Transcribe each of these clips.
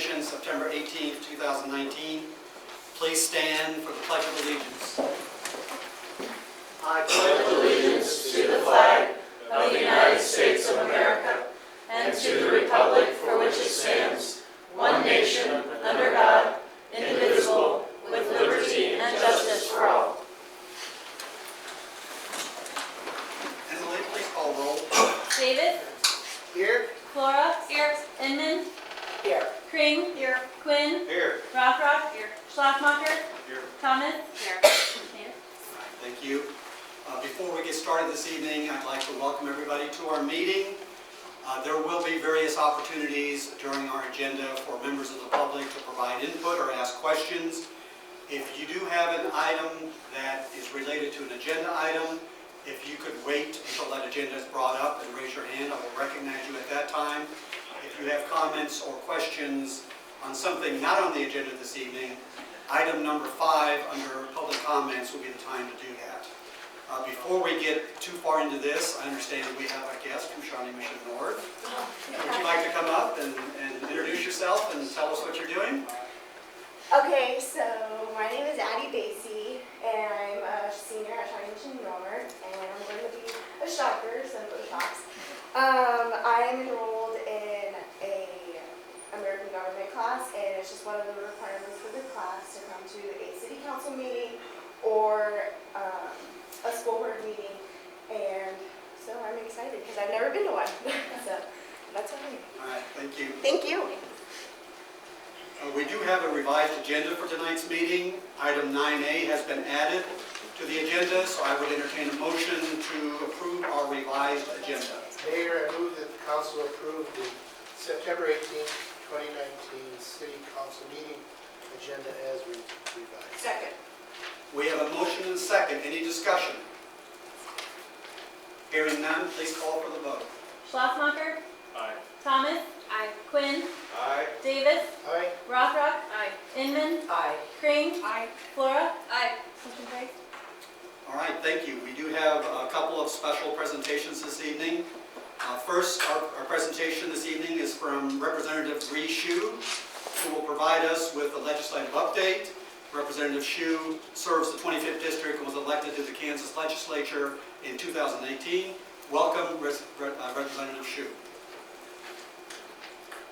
Commission, September 18th, 2019. Please stand for the Pledge of Allegiance. I pledge allegiance to the flag of the United States of America and to the republic for which it stands, one nation, under God, indivisible, with liberty and justice for all. Emily, please call roll. Davis. Here. Flora. Here. Inman. Here. Kring. Here. Quinn. Here. Rothrock. Here. Schlafmacher. Here. Thomas. Here. Mayor. Thank you. Before we get started this evening, I'd like to welcome everybody to our meeting. There will be various opportunities during our agenda for members of the public to provide input or ask questions. If you do have an item that is related to an agenda item, if you could wait until that agenda is brought up and raise your hand, I will recognize you at that time. If you have comments or questions on something not on the agenda this evening, item number 5 under public comments will be the time to do that. Before we get too far into this, I understand we have a guest from Shawnee Mission North. Would you like to come up and introduce yourself and tell us what you're doing? Okay, so my name is Addie Basie, and I'm a senior at Shawnee Mission North, and I'm going to be a shopper, so I'm going to shops. I am enrolled in a American government class, and it's just one of the requirements for the class to come to a city council meeting or a school board meeting, and so I'm excited because I've never been to one. So that's what I'm doing. All right, thank you. Thank you. We do have a revised agenda for tonight's meeting. Item 9A has been added to the agenda, so I would entertain a motion to approve our revised agenda. Mayor, I move that the council approve the September 18th, 2019 City Council meeting agenda as revised. Second. We have a motion and a second. Any discussion? Hearing none, please call for the vote. Schlafmacher. Aye. Thomas. Aye. Quinn. Aye. Davis. Aye. Rothrock. Aye. Inman. Aye. Kring. Aye. Flora. Aye. Motion carries. All right, thank you. We do have a couple of special presentations this evening. First, our presentation this evening is from Representative Bree Hsu, who will provide us with a legislative update. Representative Hsu serves the 25th District and was elected to the Kansas Legislature in 2018. Welcome, Representative Hsu.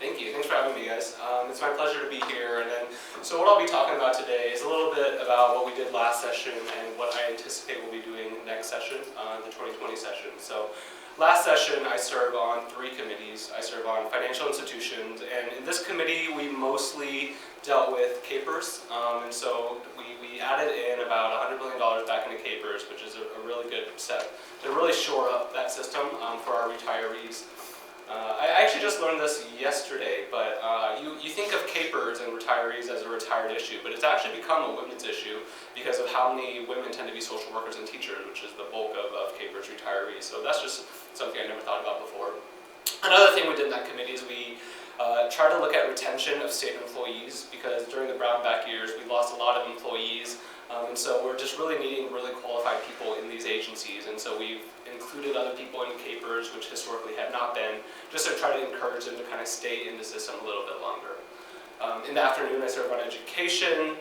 Thank you. Thanks for having me, guys. It's my pleasure to be here. So what I'll be talking about today is a little bit about what we did last session and what I anticipate we'll be doing next session, the 2020 session. So last session, I serve on 3 committees. I serve on financial institutions, and in this committee, we mostly dealt with capers. And so we added in about $100 million back into capers, which is a really good step to really shore up that system for our retirees. I actually just learned this yesterday, but you think of capers and retirees as a retired issue, but it's actually become a women's issue because of how many women tend to be social workers and teachers, which is the bulk of capers retirees. So that's just something I never thought about before. Another thing we did in that committee is we tried to look at retention of state employees, because during the Brownback years we lost a lot of employees, and so we're just really needing really qualified people in these agencies, and so we've included other people in capers, which historically had not been, just to try to encourage them to kind of stay in the system a little bit longer. In the afternoon, I serve on education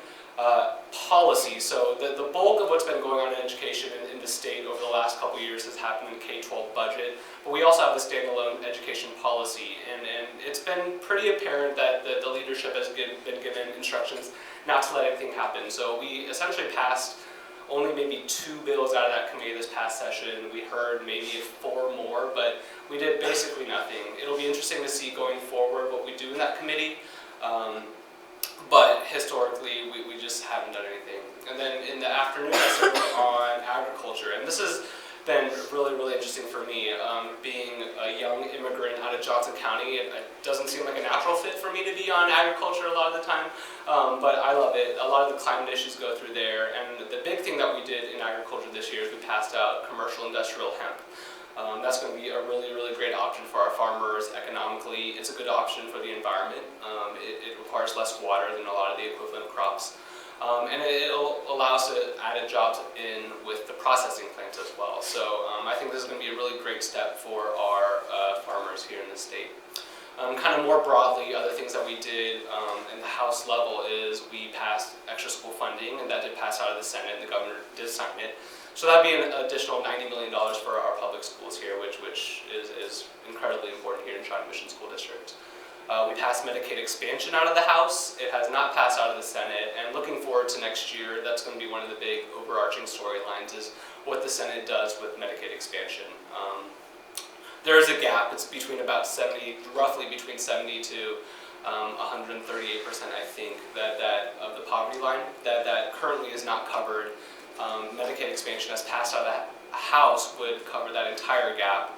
policy. So the bulk of what's been going on in education in the state over the last couple years has happened in the K-12 budget, but we also have the standalone education policy, and it's been pretty apparent that the leadership has been given instructions not to let anything happen. So we essentially passed only maybe 2 bills out of that committee this past session. We heard maybe 4 more, but we did basically nothing. It'll be interesting to see going forward what we do in that committee, but historically we just haven't done anything. And then in the afternoon I served on agriculture, and this has been really, really interesting for me. Being a young immigrant out of Johnson County, it doesn't seem like a natural fit for me to be on agriculture a lot of the time, but I love it. A lot of the climate issues go through there, and the big thing that we did in agriculture this year is we passed out commercial industrial hemp. That's going to be a really, really great option for our farmers economically. It's a good option for the environment. It requires less water than a lot of the equivalent crops. And it'll allow us to add jobs in with the processing plants as well. So I think this is going to be a really great step for our farmers here in the state. Kind of more broadly, other things that we did in the House level is we passed extra school funding, and that did pass out of the Senate, and the governor did sign it. So that'd be an additional $90 million for our public schools here, which is incredibly important here in Shawnee Mission School District. We passed Medicaid expansion out of the House. It has not passed out of the Senate, and looking forward to next year, that's going to be one of the big overarching storylines is what the Senate does with Medicaid expansion. There is a gap. It's between about roughly between 70 to 138%, I think, that of the poverty line that currently is not covered. Medicaid expansion as passed out of the House would cover that entire gap.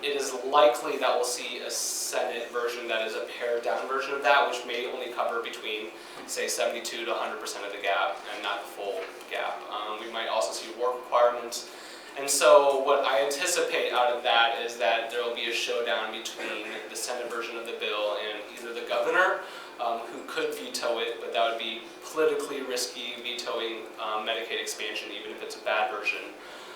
It is likely that we'll see a Senate version that is a pared down version of that, which may only cover between, say, 72 to 100% of the gap and not the full gap. We might also see work requirements. And so what I anticipate out of that is that there will be a showdown between the Senate version of the bill and either the governor, who could veto it, but that would be politically risky, vetoing Medicaid expansion, even if it's a bad version,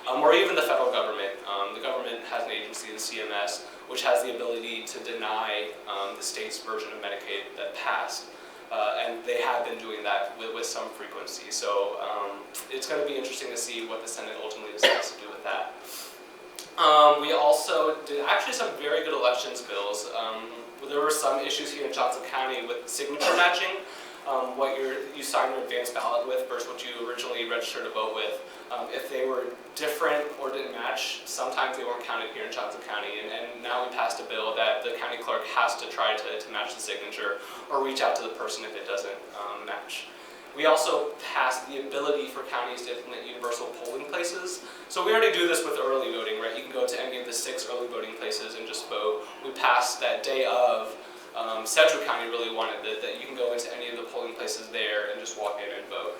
or even the federal government. The government has an agency, the CMS, which has the ability to deny the state's version of Medicaid that passed. And they have been doing that with some frequency. So it's going to be interesting to see what the Senate ultimately decides to do with that. We also did actually some very good elections bills. There were some issues here in Johnson County with signature matching, what you signed your advanced ballot with versus what you originally registered to vote with. If they were different or didn't match, sometimes they weren't counted here in Johnson County. And now we passed a bill that the county clerk has to try to match the signature or reach out to the person if it doesn't match. We also passed the ability for counties to implement universal polling places. So we already do this with early voting, right? You can go to any of the 6 early voting places and just vote. We passed that day of. Sedgwick County really wanted that you can go into any of the polling places there and just walk in and vote.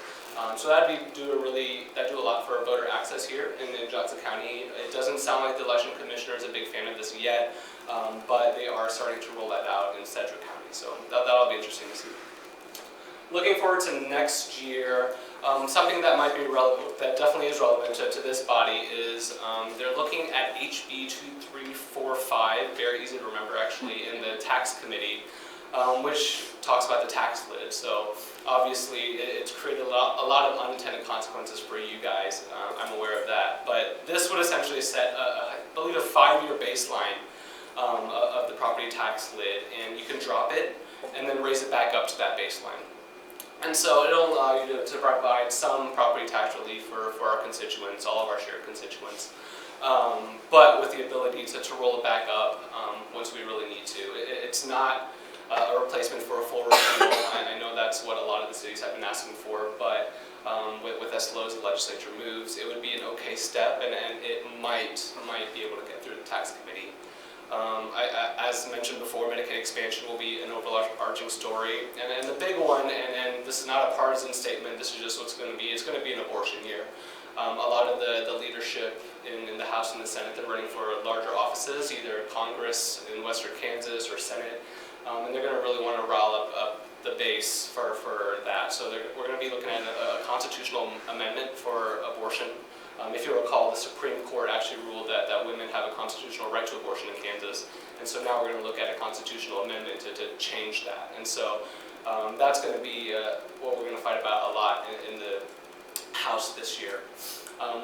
So that'd do a lot for voter access here in Johnson County. It doesn't sound like the election commissioner is a big fan of this yet, but they are starting to roll that out in Sedgwick County. So that'll be interesting to see. Looking forward to next year, something that might be relevant, that definitely is relevant to this body is they're looking at HB 2345, very easy to remember actually, in the tax committee, which talks about the tax lid. So obviously it's created a lot of unintended consequences for you guys. I'm aware of that. But this would essentially set, I believe, a 5-year baseline of the property tax lid, and you can drop it and then raise it back up to that baseline. And so it'll allow you to provide some property tax relief for our constituents, all of our shared constituents, but with the ability to roll it back up once we really need to. It's not a replacement for a full repeal. I know that's what a lot of the cities have been asking for, but with as slow as the legislature moves, it would be an okay step, and it might be able to get through the tax committee. As mentioned before, Medicaid expansion will be an overarching story, and the big one, and this is not a partisan statement, this is just what's going to be, it's going to be an abortion year. A lot of the leadership in the House and the Senate, they're running for larger offices, either Congress in Western Kansas or Senate, and they're going to really want to rile up the base for that. So we're going to be looking at a constitutional amendment for abortion. If you recall, the Supreme Court actually ruled that women have a constitutional right to abortion in Kansas, and so now we're going to look at a constitutional amendment to change that. And so that's going to be what we're going to fight about a lot in the House this year.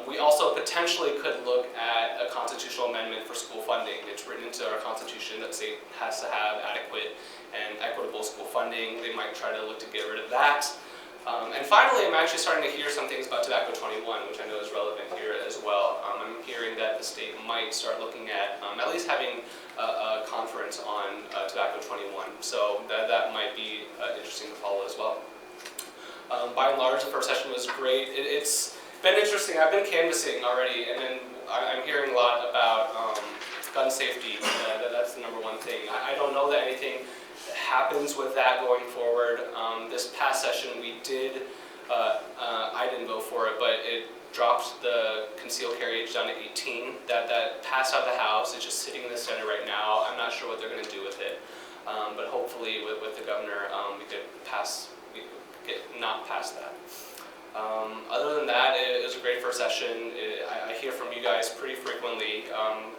We also potentially could look at a constitutional amendment for school funding. It's written into our Constitution that state has to have adequate and equitable school funding. They might try to look to get rid of that. And finally, I'm actually starting to hear some things about Tobacco 21, which I know is relevant here as well. I'm hearing that the state might start looking at least having a conference on Tobacco 21. So that might be interesting to follow as well. By and large, the first session was great. It's been interesting. I've been canvassing already, and then I'm hearing a lot about gun safety. That's the number one thing. I don't know that anything happens with that going forward. This past session we did, I didn't vote for it, but it dropped the concealed carry age down to 18. That passed out of the House. It's just sitting in the Senate right now. I'm not sure what they're going to do with it, but hopefully with the governor we could not pass that. Other than that, it was a great first session. I hear from you guys pretty frequently.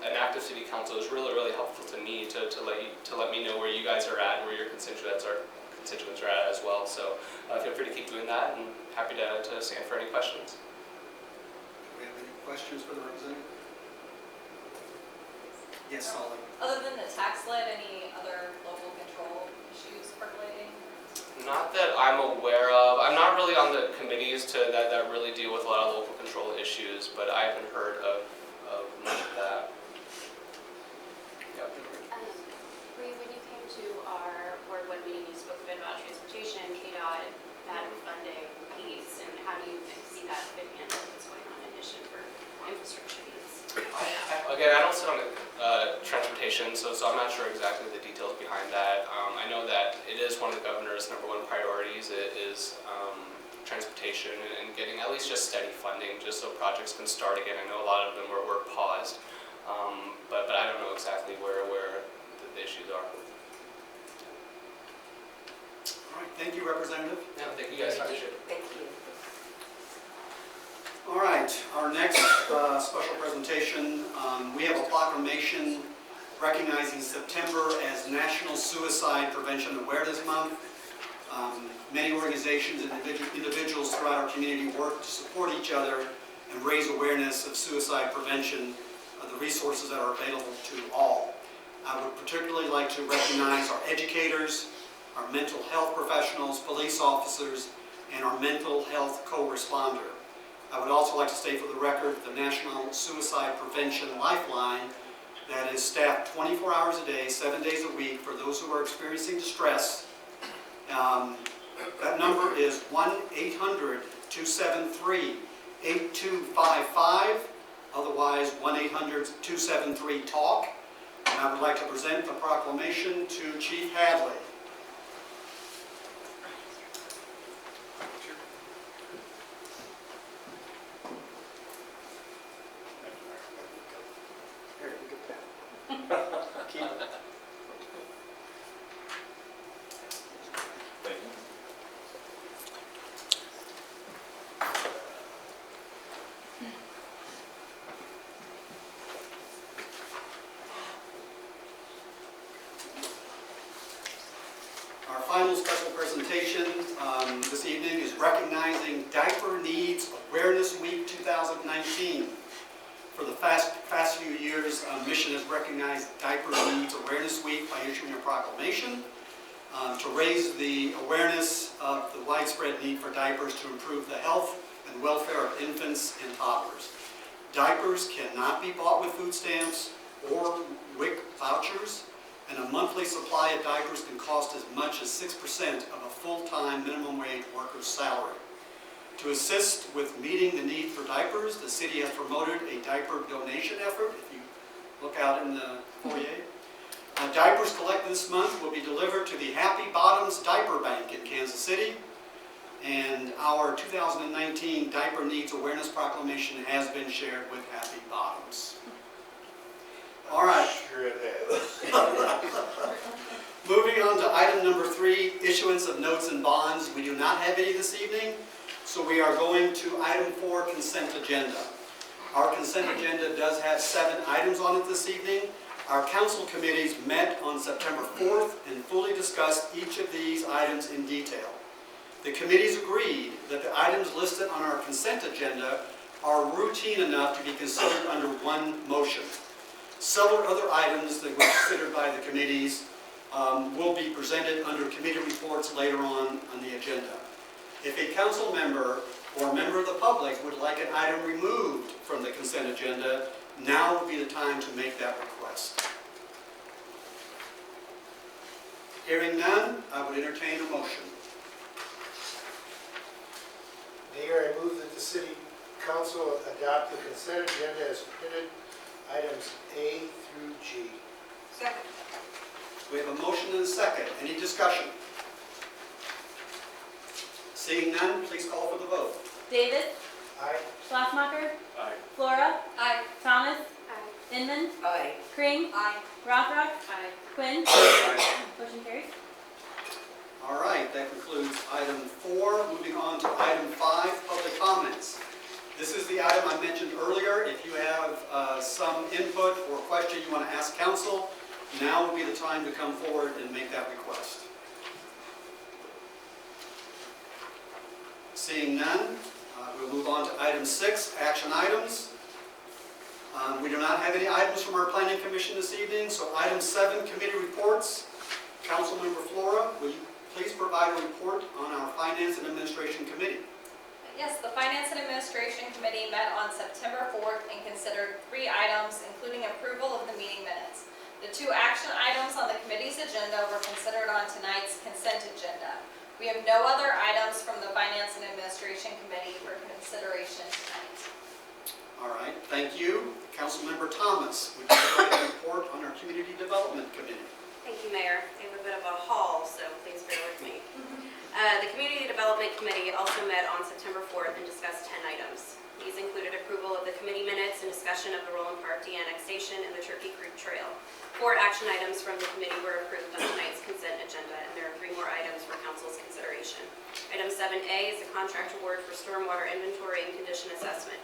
An active city council is really, really helpful to me to let me know where you guys are at and where your constituents are at as well. So feel free to keep doing that, and happy to stand for any questions. Do we have any questions for the representative? Yes, Solly. Other than the tax lid, any other local control issues percolating? Not that I'm aware of. I'm not really on the committees that really deal with a lot of local control issues, but I haven't heard of much of that. Yep. Bree, when you came to our board one meeting, you spoke a bit about transportation, KDOT, that funding piece, and how do you see that fitting in with what's going on in addition for infrastructure needs? Again, I don't sit on transportation, so I'm not sure exactly the details behind that. I know that it is one of the governor's #1 priorities. It is transportation and getting at least just steady funding, just so projects can start again. I know a lot of them were paused, but I don't know exactly where the issues are. All right, thank you, Representative. Yeah, thank you guys. Appreciate it. Thank you. All right, our next special presentation, we have a proclamation recognizing September as National Suicide Prevention Awareness Month. Many organizations and individuals throughout our community work to support each other and raise awareness of suicide prevention, the resources that are available to all. I would particularly like to recognize our educators, our mental health professionals, police officers, and our mental health co-responder. I would also like to state for the record the National Suicide Prevention Lifeline that is staffed 24 hours a day, 7 days a week for those who are experiencing distress. That number is 1-800-273-8255, otherwise 1-800-273-TALK. And I would like to present the proclamation to Chief Hadley. Our final special presentation this evening is recognizing Diaper Needs Awareness Week 2019. For the past few years, Mission has recognized Diaper Needs Awareness Week by issuing a proclamation to raise the awareness of the widespread need for diapers to improve the health and welfare of infants and toddlers. Diapers cannot be bought with food stamps or WIC vouchers, and a monthly supply of diapers can cost as much as 6% of a full-time minimum wage worker's salary. To assist with meeting the need for diapers, the city has promoted a diaper donation effort. If you look out in the foyer, diapers collected this month will be delivered to the Happy Bottoms Diaper Bank in Kansas City. And our 2019 Diaper Needs Awareness Proclamation has been shared with Happy Bottoms. All right. Sure it has. Moving on to item number 3, issuance of notes and bonds. We do not have any this evening, so we are going to item 4, consent agenda. Our consent agenda does have 7 items on it this evening. Our council committees met on September 4th and fully discussed each of these items in detail. The committees agreed that the items listed on our consent agenda are routine enough to be considered under one motion. Several other items that were considered by the committees will be presented under committee reports later on the agenda. If a council member or member of the public would like an item removed from the consent agenda, now would be the time to make that request. Hearing none, I would entertain a motion. Mayor, I move that the city council adopt the consent agenda as printed, items A through G. Second. We have a motion and a second. Any discussion? Seeing none, please call for the vote. Davis, Aye. Schlafmacher, Aye. Flora, Aye. Thomas, Inman, Aye. Kring, Aye. Rothrock, Aye. Quinn. Motion carries. All right, that concludes item 4. Moving on to item 5, public comments. This is the item I mentioned earlier. If you have some input or question you want to ask council, now would be the time to come forward and make that request. Seeing none, we'll move on to item 6, action items. We do not have any items from our planning commission this evening, so item 7, committee reports. Councilmember Flora, will you please provide a report on our Finance and Administration Committee? Yes, the Finance and Administration Committee met on September 4th and considered 3 items, including approval of the meeting minutes. The 2 action items on the committee's agenda were considered on tonight's consent agenda. We have no other items from the Finance and Administration Committee for consideration tonight. All right, thank you. Councilmember Thomas, would you provide a report on our Community Development Committee? Thank you, Mayor. I have a bit of a haul, so please bear with me. The Community Development Committee also met on September 4th and discussed 10 items. These included approval of the committee minutes and discussion of the Roland Park de-annexation and the Turkey Creek Trail. 4 action items from the committee were approved on tonight's consent agenda, and there are 3 more items for council's consideration. Item 7A is a contract award for stormwater inventory and condition assessment.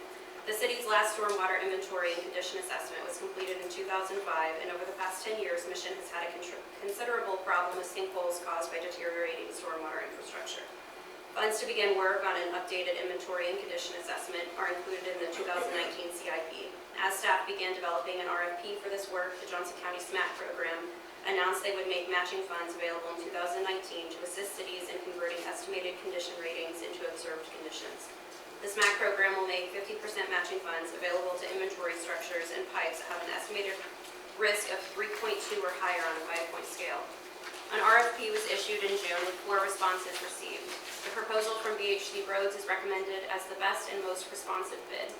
The city's last stormwater inventory and condition assessment was completed in 2005, and over the past 10 years, Mission has had a considerable problem with sinkholes caused by deteriorating stormwater infrastructure. Funds to begin work on an updated inventory and condition assessment are included in the 2019 CIP. As staff began developing an RFP for this work, the Johnson County SMAC program announced they would make matching funds available in 2019 to assist cities in converting estimated condition ratings into observed conditions. The SMAC program will make 50% matching funds available to inventory structures and pipes that have an estimated risk of 3.2 or higher on a 5-point scale. An RFP was issued in June with 4 responses received. The proposal from BHC Roads is recommended as the best and most responsive bid.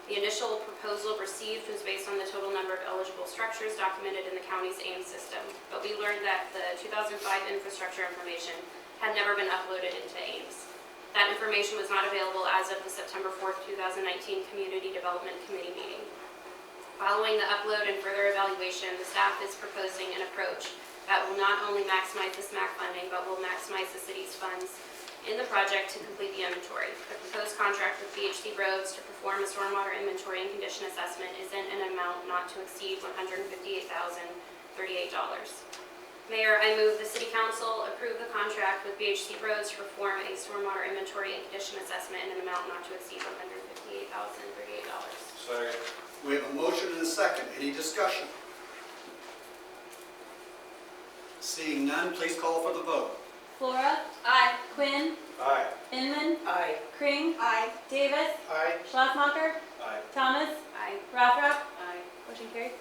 The initial proposal received was based on the total number of eligible structures documented in the county's AIM system, but we learned that the 2005 infrastructure information had never been uploaded into AIMS. That information was not available as of the September 4th, 2019 Community Development Committee meeting. Following the upload and further evaluation, the staff is proposing an approach that will not only maximize the SMAC funding, but will maximize the city's funds in the project to complete the inventory. The proposed contract with BHC Roads to perform a stormwater inventory and condition assessment is in an amount not to exceed $158,038. Mayor, I move the City Council approve the contract with BHC Roads to perform a stormwater inventory and condition assessment in an amount not to exceed $158,038. Second. We have a motion and a second. Any discussion? Seeing none, please call for the vote. Flora, Aye. Quinn, Aye. Inman, Aye. Kring, Aye. Davis, Aye. Schlafmacher, Aye. Thomas, Aye. Rothrock. Aye. Motion carried.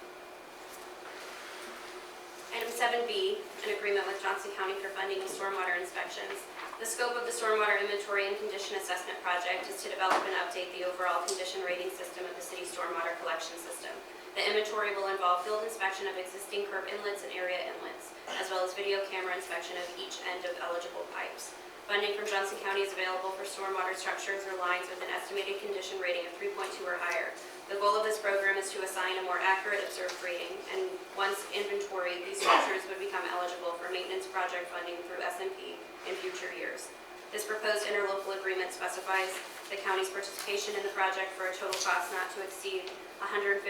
Item 7B, an agreement with Johnson County for funding of stormwater inspections. The scope of the stormwater inventory and condition assessment project is to develop and update the overall condition rating system of the city's stormwater collection system. The inventory will involve field inspection of existing curb inlets and area inlets, as well as video camera inspection of each end of eligible pipes. Funding from Johnson County is available for stormwater structures or lines with an estimated condition rating of 3.2 or higher. The goal of this program is to assign a more accurate observed rating, and once inventoried, these structures would become eligible for maintenance project funding through SMP in future years. This proposed interlocal agreement specifies the county's participation in the project for a total cost not to exceed $115,146,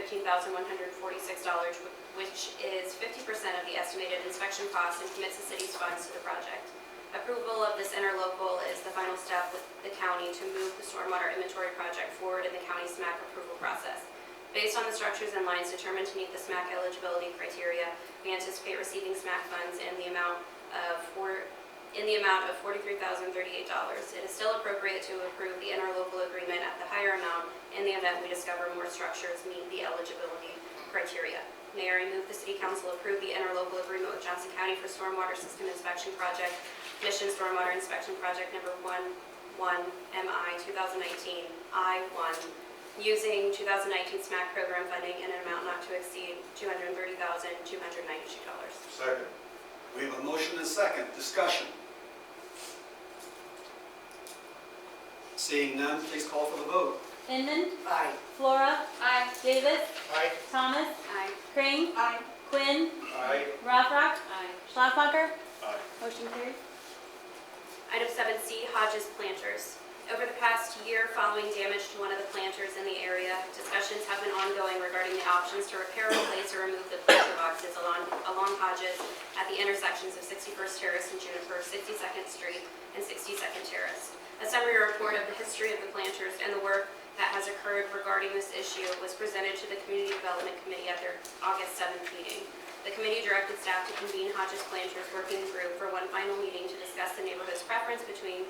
which is 50% of the estimated inspection costs, and commits the city's funds to the project. Approval of this interlocal is the final step with the county to move the stormwater inventory project forward in the county SMAC approval process. Based on the structures and lines determined to meet the SMAC eligibility criteria, we anticipate receiving SMAC funds in the amount of $43,038. It is still appropriate to approve the interlocal agreement at the higher amount in the event we discover more structures meet the eligibility criteria. Mayor, I move the City Council approve the interlocal agreement with Johnson County for Stormwater System Inspection Project, Mission Stormwater Inspection Project number 11MI 2019 I-1, using 2019 SMAC program funding in an amount not to exceed $230,292. Second. We have a motion and a second. Discussion. Seeing none, please call for the vote. Inman, Aye. Flora, Aye. Davis, Aye. Thomas, Aye. Kring, Aye. Quinn, Aye. Rothrock, Aye. Schlafmacher. Aye. Motion carried. Item 7C, Hodges Planters. Over the past year following damage to one of the planters in the area, discussions have been ongoing regarding the options to repair, replace, or remove the planter boxes along Hodges at the intersections of 61st Terrace and Juniper, 62nd Street, and 62nd Terrace. A summary report of the history of the planters and the work that has occurred regarding this issue was presented to the Community Development Committee at their August 7th meeting. The committee directed staff to convene Hodges Planters Working Group for one final meeting to discuss the neighborhood's preference between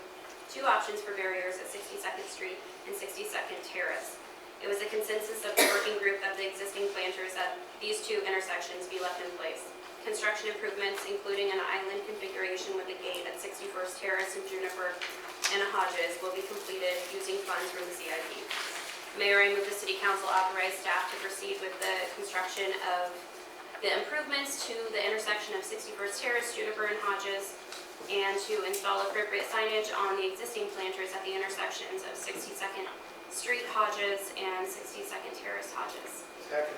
two options for barriers at 62nd Street and 62nd Terrace. It was a consensus of the working group that the existing planters at these two intersections be left in place. Construction improvements, including an island configuration with a gate at 61st Terrace and Juniper and a Hodges, will be completed using funds from the CIP. Mayor, I move the City Council authorize staff to proceed with the construction of the improvements to the intersection of 61st Terrace, Juniper, and Hodges, and to install appropriate signage on the existing planters at the intersections of 62nd Street Hodges and 62nd Terrace Hodges. Second.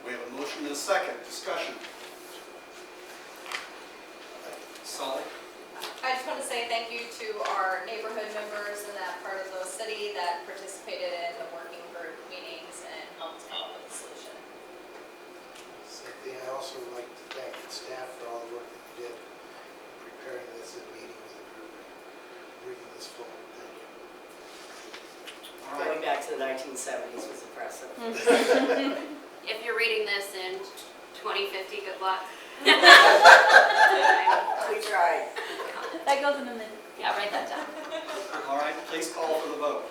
We have a motion and a second. Discussion. Solid. I just want to say thank you to our neighborhood members in that part of the city that participated in the working group meetings and helped come up with a solution. Same thing, I also would like to thank the staff for all the work that you did in preparing this and meeting with the group and bringing this forward. Thank you. All right. Going back to the 1970s was impressive. If you're reading this in 2050, good luck. We tried. That goes in the minute. Yeah, write that down. All right, please call for the vote.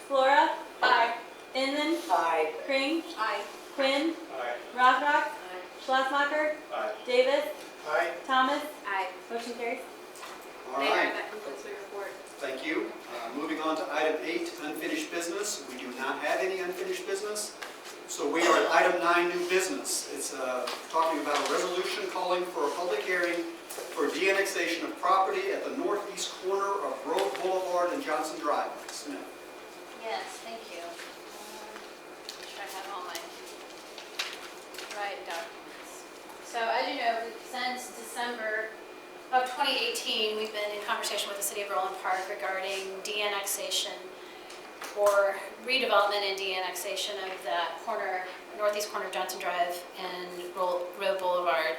Flora, Aye. Inman, Aye. Crane, Aye. Quinn, Aye. Rothrock, Schlesmacher, Aye. Davis, Aye. Thomas. Aye. Motion carries. All Mayor, right, that concludes my report. thank you. Moving on to item 8, unfinished business. We do not have any unfinished business. So we are at item 9, new business. It's talking about a resolution calling for a public hearing for de-annexation of property at the northeast corner of Grove Boulevard and Johnson Drive. Smith. Yes, thank you. Make sure I have all my right documents. So as you know, since December of 2018, we've been in conversation with the City of Roland Park regarding de-annexation or redevelopment and de-annexation of that corner, northeast corner of Johnson Drive and Road Boulevard.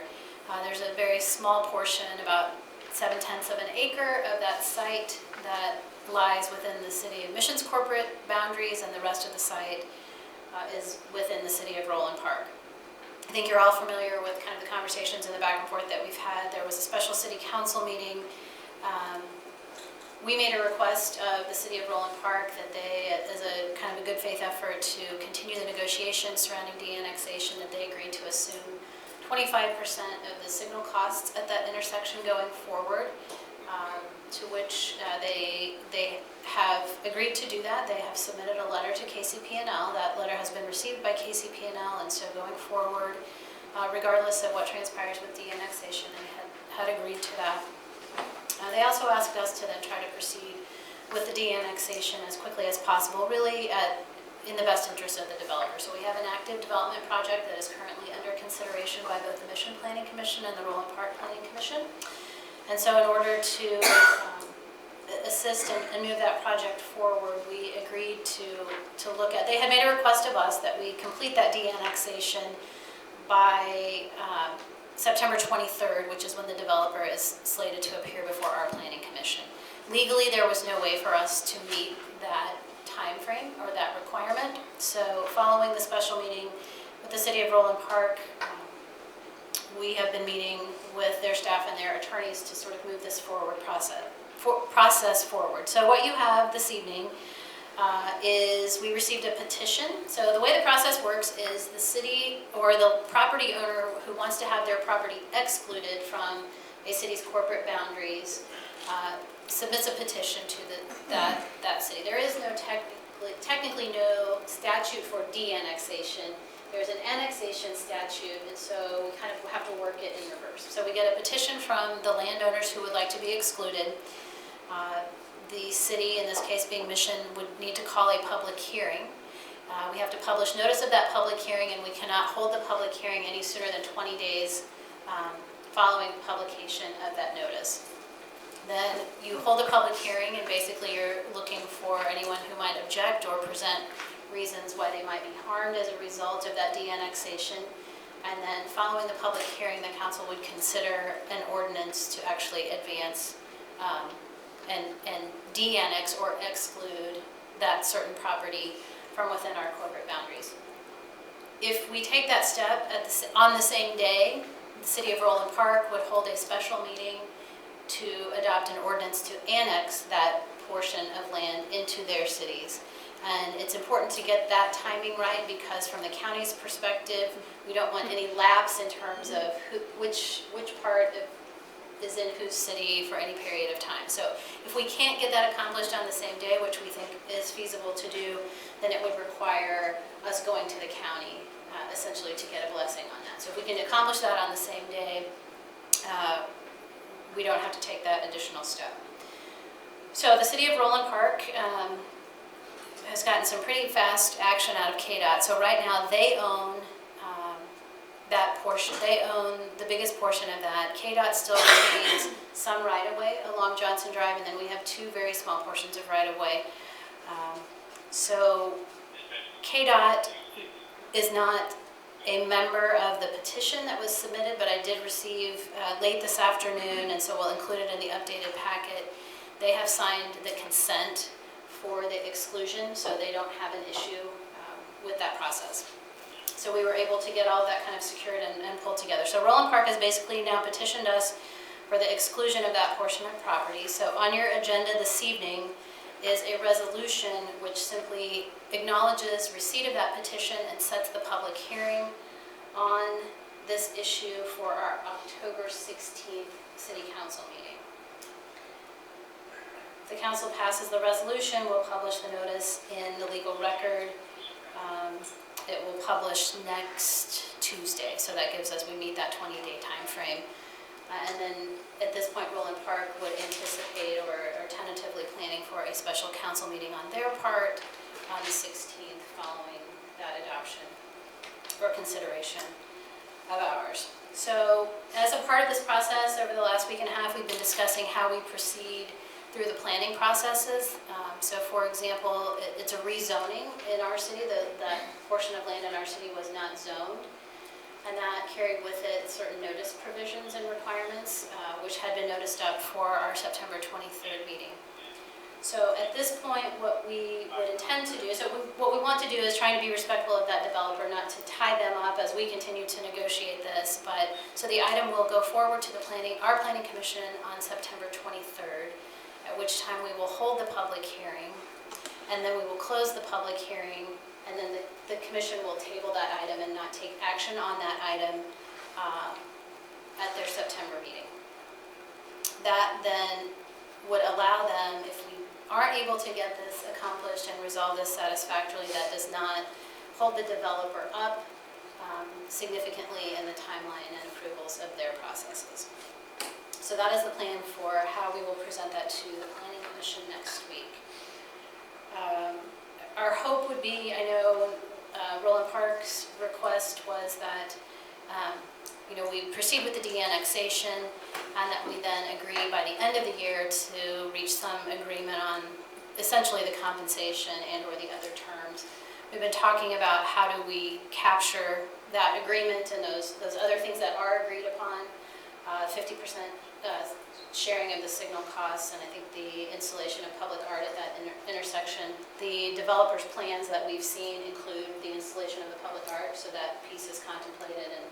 There's a very small portion, about 7/10 of an acre of that site that lies within the City of Mission's corporate boundaries, and the rest of the site is within the City of Roland Park. I think you're all familiar with kind of the conversations and the back and forth that we've had. There was a special City Council meeting. We made a request of the City of Roland Park that they, as a kind of a good faith effort to continue the negotiations surrounding de-annexation, that they agreed to assume 25% of the signal costs at that intersection going forward, to which they have agreed to do that. They have submitted a letter to KCP&L. That letter has been received by KCP&L, and so going forward, regardless of what transpires with de-annexation, they had agreed to that. They also asked us to then try to proceed with the de-annexation as quickly as possible, really in the best interest of the developer. So we have an active development project that is currently under consideration by both the Mission Planning Commission and the Roland Park Planning Commission. And so in order to assist and move that project forward, we agreed to look at, they had made a request of us that we complete that de-annexation by September 23rd, which is when the developer is slated to appear before our Planning Commission. Legally, there was no way for us to meet that time frame or that requirement. So following the special meeting with the City of Roland Park, we have been meeting with their staff and their attorneys to sort of move this process forward. So what you have this evening is we received a petition. So the way the process works is the city or the property owner who wants to have their property excluded from a city's corporate boundaries submits a petition to that city. There is no technically no statute for de-annexation. There's an annexation statute, and so we kind of have to work it in reverse. So we get a petition from the landowners who would like to be excluded. The city, in this case being Mission, would need to call a public hearing. We have to publish notice of that public hearing, and we cannot hold the public hearing any sooner than 20 days following publication of that notice. Then you hold a public hearing, and basically you're looking for anyone who might object or present reasons why they might be harmed as a result of that de-annexation. And then following the public hearing, the council would consider an ordinance to actually advance and de-annex or exclude that certain property from within our corporate boundaries. If we take that step on the same day, the City of Roland Park would hold a special meeting to adopt an ordinance to annex that portion of land into their cities. And it's important to get that timing right, because from the county's perspective, we don't want any lapse in terms of which part is in whose city for any period of time. So if we can't get that accomplished on the same day, which we think is feasible to do, then it would require us going to the county essentially to get a blessing on that. So if we can accomplish that on the same day, we don't have to take that additional step. So the City of Roland Park has gotten some pretty fast action out of KDOT. So right now they own that portion. They own the biggest portion of that. KDOT still retains some right-of-way along Johnson Drive, and then we have two very small portions of right-of-way. So KDOT is not a member of the petition that was submitted, but I did receive late this afternoon, and so we'll include it in the updated packet. They have signed the consent for the exclusion, so they don't have an issue with that process. So we were able to get all that kind of secured and pulled together. So Roland Park has basically now petitioned us for the exclusion of that portion of property. So on your agenda this evening is a resolution which simply acknowledges receipt of that petition and sets the public hearing on this issue for our October 16th City Council meeting. If the council passes the resolution, we'll publish the notice in the legal record. It will publish next Tuesday, so that gives us, we meet that 20-day time frame. And then at this point, Roland Park would anticipate or tentatively planning for a special council meeting on their part on the 16th following that adoption or consideration of ours. So as a part of this process, over the last week and a half, we've been discussing how we proceed through the planning processes. So for example, it's a rezoning in our city. That portion of land in our city was not zoned. And that carried with it certain notice provisions and requirements, which had been noticed up for our September 23rd meeting. So at this point, what we would intend to do, what we want to do is trying to be respectful of that developer, not to tie them up as we continue to negotiate this. But so the item will go forward to our planning commission on September 23rd, at which time we will hold the public hearing, and then we will close the public hearing, and then the commission will table that item and not take action on that item at their September meeting. That then would allow them, if we aren't able to get this accomplished and resolve this satisfactorily, that does not hold the developer up significantly in the timeline and approvals of their processes. So that is the plan for how we will present that to the Planning Commission next week. Our hope would be, I know Roland Park's request was that we proceed with the de-annexation, and that we then agree by the end of the year to reach some agreement on essentially the compensation and or the other terms. We've been talking about how do we capture that agreement and those other things that are agreed upon, 50% sharing of the signal costs, and I think the installation of public art at that intersection. The developer's plans that we've seen include the installation of the public art, so that piece is contemplated and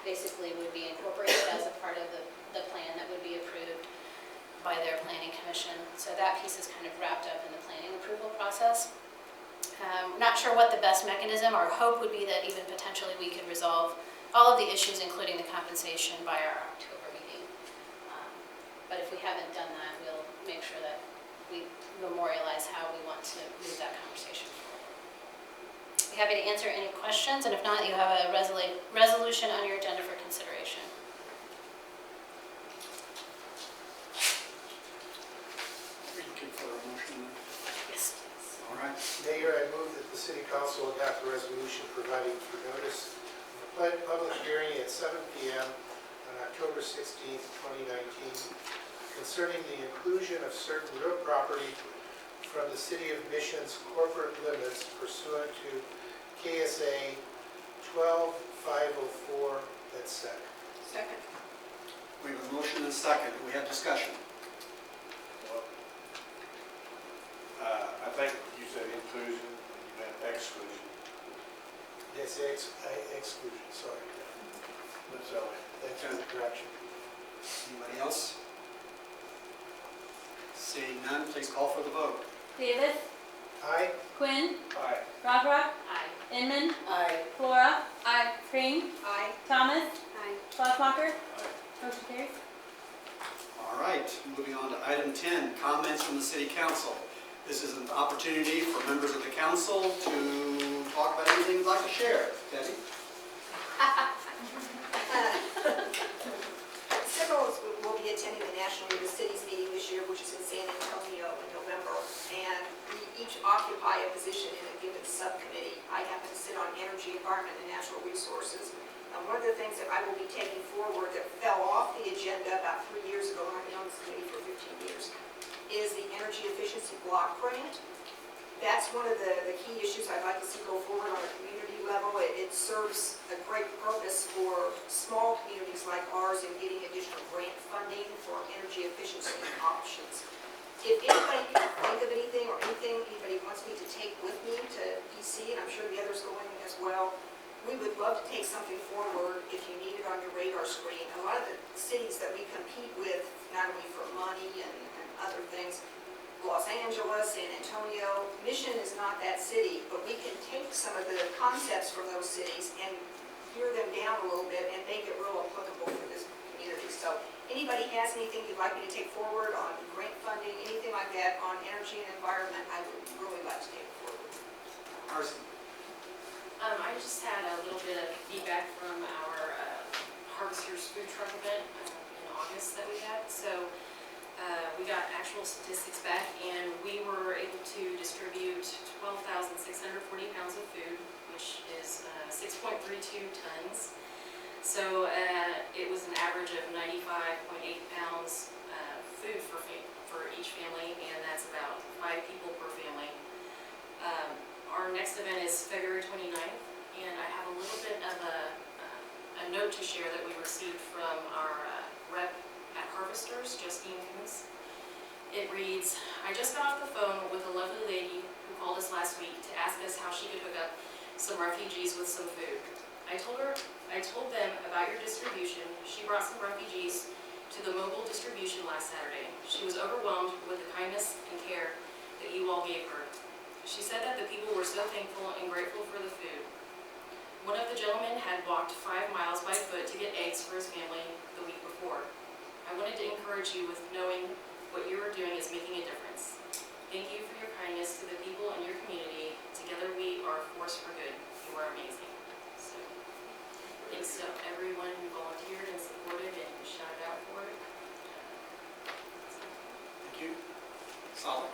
basically would be incorporated as a part of the plan that would be approved by their planning commission. So that piece is kind of wrapped up in the planning approval process. Not sure what the best mechanism. Our hope would be that even potentially we could resolve all of the issues, including the compensation, by our October meeting. But if we haven't done that, we'll make sure that we memorialize how we want to move that conversation forward. I'd be happy to answer any questions, and if not, you have a resolution on your agenda for consideration. Looking for a motion? Yes. All right. Mayor, I move that the city council adopt a resolution providing for notice of a public hearing at 7 p.m. on October 16th, 2019, concerning the inclusion of certain real property from the City of Mission's corporate limits pursuant to KSA 12504 et sec. Second. We have a motion and a second. Do we have discussion? I think you said inclusion, you meant exclusion. Yes, exclusion, sorry. That's all. Thanks for the correction. Anybody else? Seeing none, please call for the vote. Davis, Aye. Quinn, Aye. Rothrock, Aye. Inman, Aye. Flora. Aye. Green, Aye. Thomas, Aye. Schlesmacher. Motion carries. All right, moving on to item 10, comments from the City Council. This is an opportunity for members of the council to talk about anything you'd like to share. Debbie? Several will be attending the National League of Cities meeting this year, which is in San Antonio in November, and we each occupy a position in a given subcommittee. I happen to sit on energy, environment, and natural resources. One of the things that I will be taking forward that fell off the agenda about 3 years ago, and I've been on this committee for 15 years, is the energy efficiency block grant. That's one of the key issues I'd like to see go forward on a community level. It serves a great purpose for small communities like ours in getting additional grant funding for energy efficiency options. If anybody can think of anything or anything anybody wants me to take with me to DC, and I'm sure the others going as well, we would love to take something forward if you need it on your radar screen. A lot of the cities that we compete with, not only for money and other things, Los Angeles, San Antonio, Mission is not that city, but we can take some of the concepts from those cities and gear them down a little bit and make it real applicable for this community. So anybody has anything you'd like me to take forward on grant funding, anything like that on energy and environment, I would really like to take it forward. Arson? I just had a little bit of feedback from our Harvesters food truck event in August that we had. So we got actual statistics back, and we were able to distribute 12,640 pounds of food, which is 6.32 tons. So it was an average of 95.8 pounds food for each family, and that's about 5 people per family. Our next event is February 29th, and I have a little bit of a note to share that we received from our rep at Harvesters, Justine Coons. It reads, I just got off the phone with a lovely lady who called us last week to ask us how she could hook up some refugees with some food. I told them about your distribution. She brought some refugees to the mobile distribution last Saturday. She was overwhelmed with the kindness and care that you all gave her. She said that the people were so thankful and grateful for the food. One of the gentlemen had walked 5 miles by foot to get eggs for his family the week before. I wanted to encourage you with knowing what you are doing is making a difference. Thank you for your kindness to the people in your community. Together we are a force for good. You are amazing. So, thanks to everyone who volunteered and supported and shouted out for it. Thank you. Solid.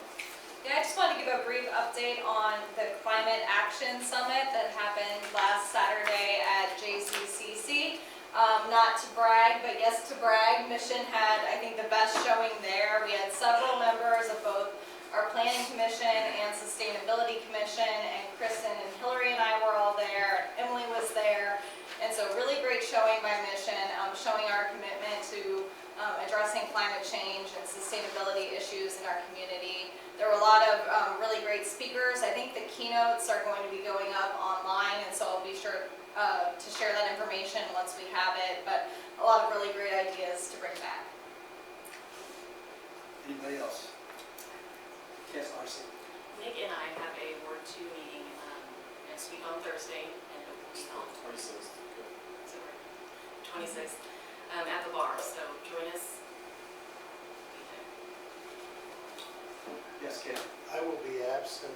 Yeah, I just want to give a brief update on the Climate Action Summit that happened last Saturday at JCCC. Not to brag, but yes to brag, Mission had, I think, the best showing there. We had several members of both our Planning Commission and Sustainability Commission, and Kristen and Hillary and I were all there, and Emily was there. And so really great showing by Mission, showing our commitment to addressing climate change and sustainability issues in our community. There were a lot of really great speakers. I think the keynotes are going to be going up online, and so I'll be sure to share that information once we have it, but a lot of really great ideas to bring back. Anybody else? Yes, Arson. Nick and I have a Ward 2 meeting next week on Thursday, and it will be held 26th. 26th at the bar, so join us. Yes, Ken. I will be absent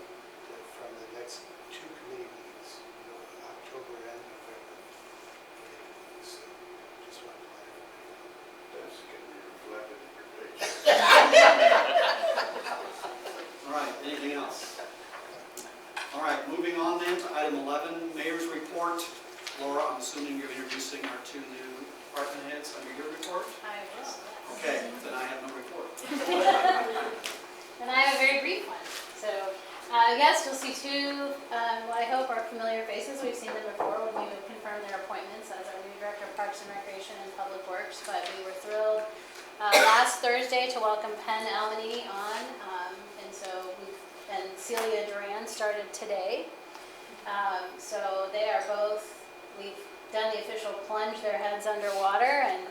from the next 2 committee meetings, October and November. So just wanted to let everybody know. That's going to be reflected in your paycheck. All right, anything else? All right, moving on then to item 11, Mayor's Report. Laura, I'm I'm assuming you're introducing our two new department heads under your report? I will. Okay, then I have no report. And I have a very brief one. So, yes, you'll see two, what I hope are familiar faces. We've seen them before when we would confirm their appointments as our new Director of Parks and Recreation and Public Works. But we were thrilled last Thursday to welcome Penn Almany on, and Celia Duran started today. So they are both, we've done the official plunge their heads underwater, and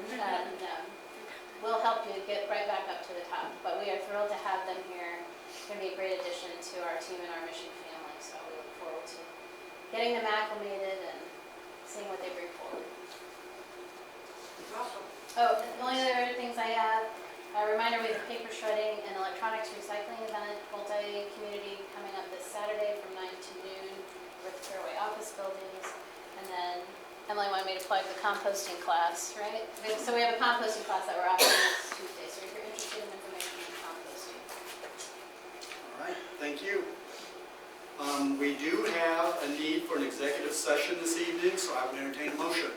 we'll help you get right back up to the top. But we are thrilled to have them here. It's going to be a great addition to our team and our mission family, so we look forward to getting them acclimated and seeing what they bring forward. Welcome. Oh, the only other things I have, a reminder, we have a paper shredding and electronics recycling event, multi-community, coming up this Saturday from 9 to noon with Fairway office buildings. And then Emily wanted me to plug the composting class, right? So we have a composting class that we're offering next Tuesday, so if you're interested in information on composting. All right, thank you. We do have a need for an executive session this evening, so I would entertain a motion.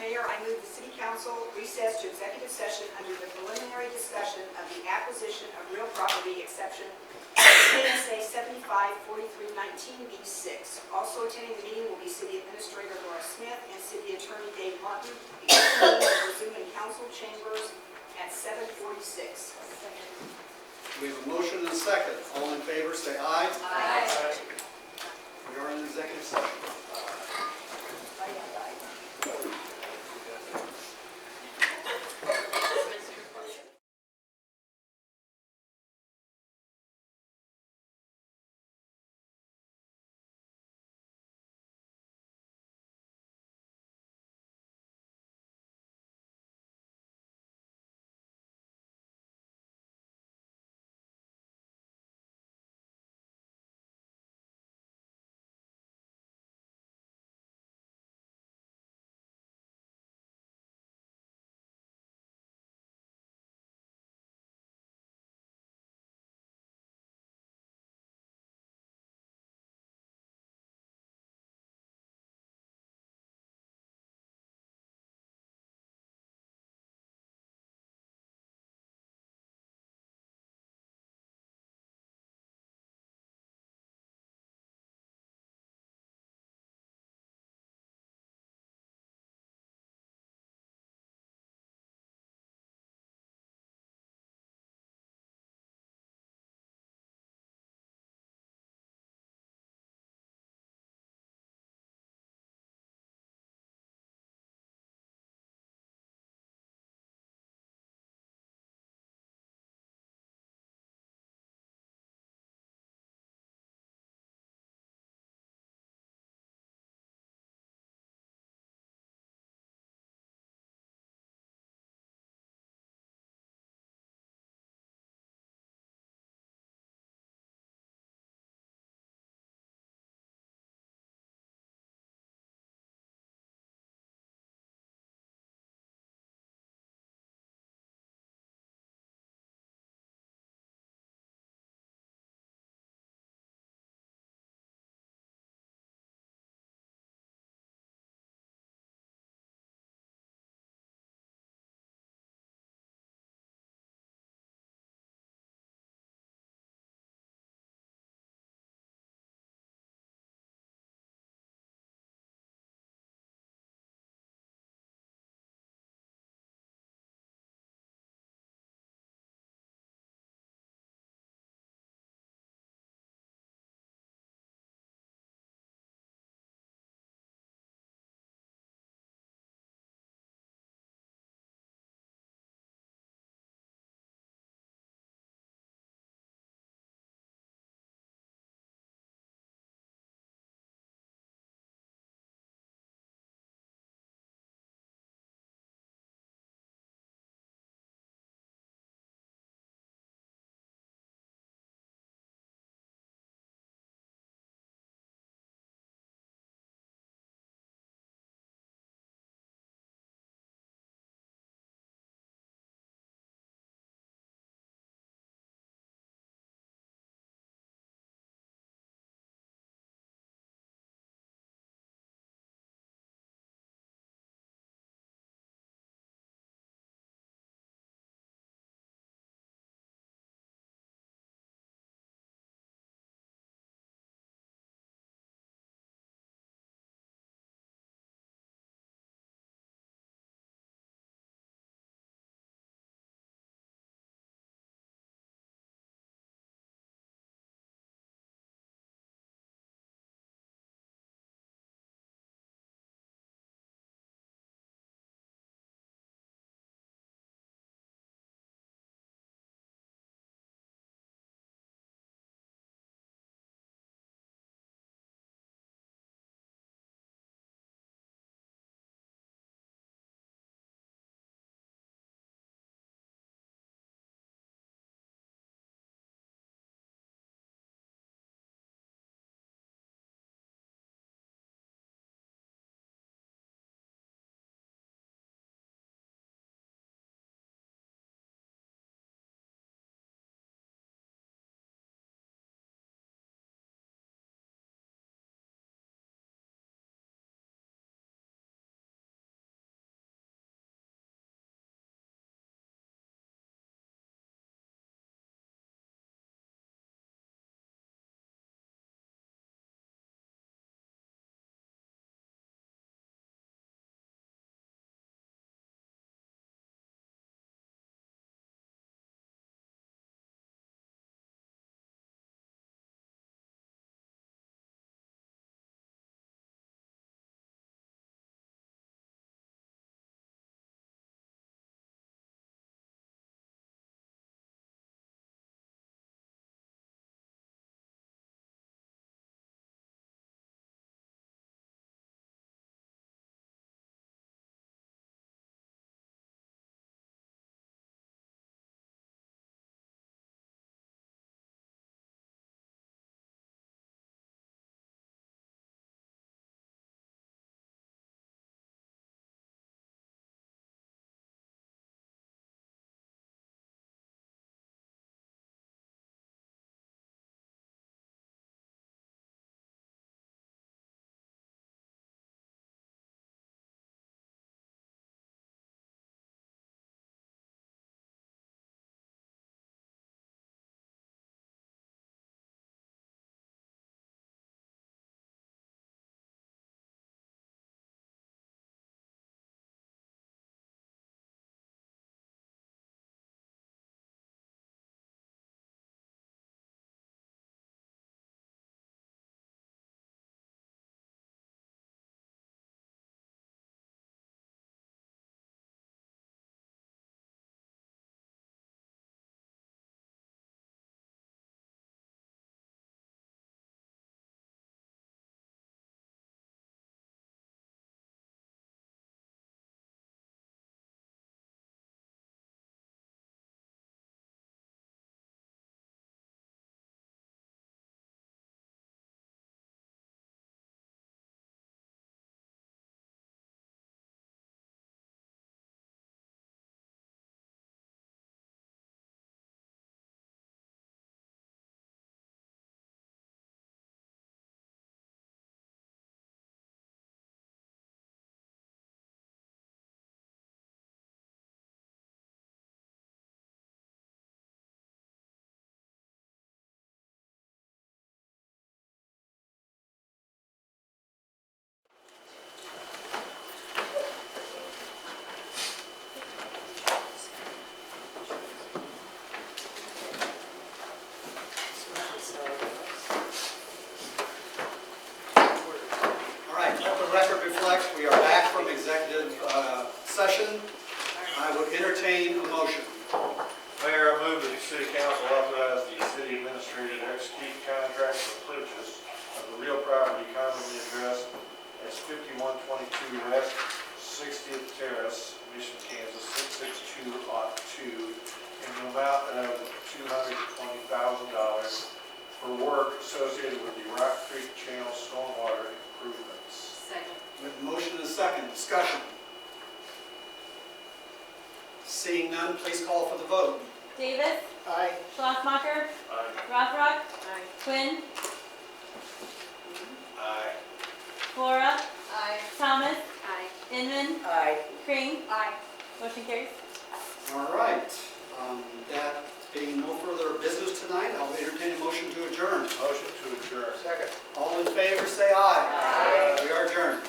Mayor, I move the city council recess to executive session under the preliminary discussion of the acquisition of real property exception KSA 754319B6. Also attending the meeting will be City Administrator Laura Smith and City Attorney Dave Martin. Zoom in council chambers at 7:46. We have a motion and a second. All in favor, say aye. Aye. We are in executive session. session. I would entertain a motion. Mayor, I move that the city council authorize the city administrator to execute contract for purchase of the real property commonly addressed as 5122 West 60th Terrace, Mission, Kansas 66202, in the amount of $220,000 for work associated with the Rock Creek Channel stormwater improvements. Second. We have a motion and a second. Discussion. Seeing none, please call for the vote. Davis, Aye. Schlosmacher, Aye. Rothrock, Aye. Quinn, Aye. Flora, Aye. Thomas, Aye. Inman, Aye. Crane. Aye. Motion carries. All right. That being no further business tonight, I'll entertain a motion to adjourn. Motion to adjourn. Second. All in favor, say aye. Aye. We are adjourned.